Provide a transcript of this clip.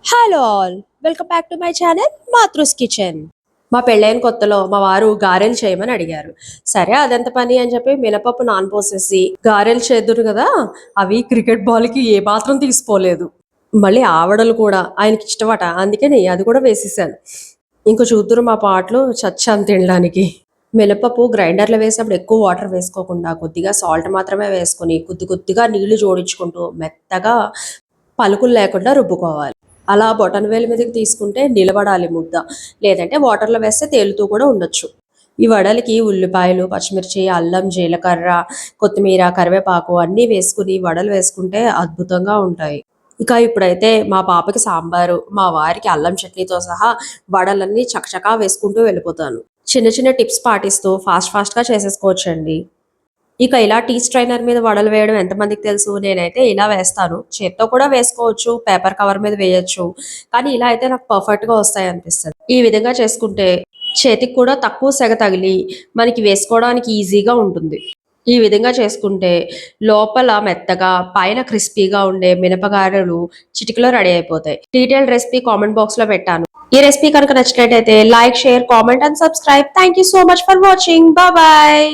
Hello all, welcome back to my channel Mathru's Kitchen. మా పెళ్ళైన కొత్తలో మా వారు గారెలు చేయమని అడిగారు. సరే అదెంత పని అని చెప్పి మినపప్పు నానపోసేసి గారెలు చేద్దురు కదా, అవి క్రికెట్ బాల్కి ఏ మాత్రం తీసిపోలేదు. మళ్ళీ ఆవడలు కూడా ఆయనకి ఇష్టమట, అందుకని అది కూడా వేసేసాను. ఇంకో చూద్దురు మా పాటలు చచ్చాను తినడానికి. మినపప్పు గ్రైండర్లో వేసినప్పుడు ఎక్కువ వాటర్ వేసుకోకుండా కొద్దిగా సాల్ట్ మాత్రమే వేసుకొని కొద్ది కొద్దిగా నీళ్లు జోడించుకుంటూ మెత్తగా పలుకులు లేకుండా రుబ్బుకోవాలి. అలా బొటన వేలు మీదకి తీసుకుంటే నిలబడాలి ముద్ద, లేదంటే వాటర్లో వేస్తే తేలుతూ కూడా ఉండొచ్చు. ఈ వడలకి ఉల్లిపాయలు, పచ్చిమిర్చి, అల్లం, జీలకర్ర, కొత్తిమీర, కరివేపాకు అన్నీ వేసుకుని వడలు వేసుకుంటే అద్భుతంగా ఉంటాయి. ఇక ఇప్పుడైతే మా పాపకి సాంబారు, మా వారికి అల్లం చట్నీతో సహా వడలన్నీ చకచకా వేసుకుంటూ వెళ్ళిపోతాను. చిన్న చిన్న టిప్స్ పాటిస్తూ ఫాస్ట్గా చేసేసుకోవచ్చండి. ఇక ఇలా టీ స్ట్రైనర్ మీద వడలు వేయడం ఎంతమందికి తెలుసు? నేనైతే ఇలా వేస్తాను. చేత్తో కూడా వేసుకోవచ్చు, పేపర్ కవర్ మీద వేయొచ్చు. కానీ ఇలా అయితే నాకు పర్ఫెక్ట్‌గా వస్తాయి అనిపిస్తది. ఈ విధంగా చేసుకుంటే చేతికి కూడా తక్కువ సెగ తగిలి మనకి వేసుకోవడానికి ఈజీగా ఉంటుంది. ఈ విధంగా చేసుకుంటే లోపల మెత్తగా, పైన క్రిస్పీగా ఉండే మినపగారెలు చిటికలో రెడీ అయిపోతాయి. డీటెయిల్డ్ రెసిపీ కామెంట్ బాక్స్‌లో పెట్టాను. ఈ రెసిపీ కనుక నచ్చినట్టయితే like, share, comment and subscribe. Thank you so much for watching. Bye.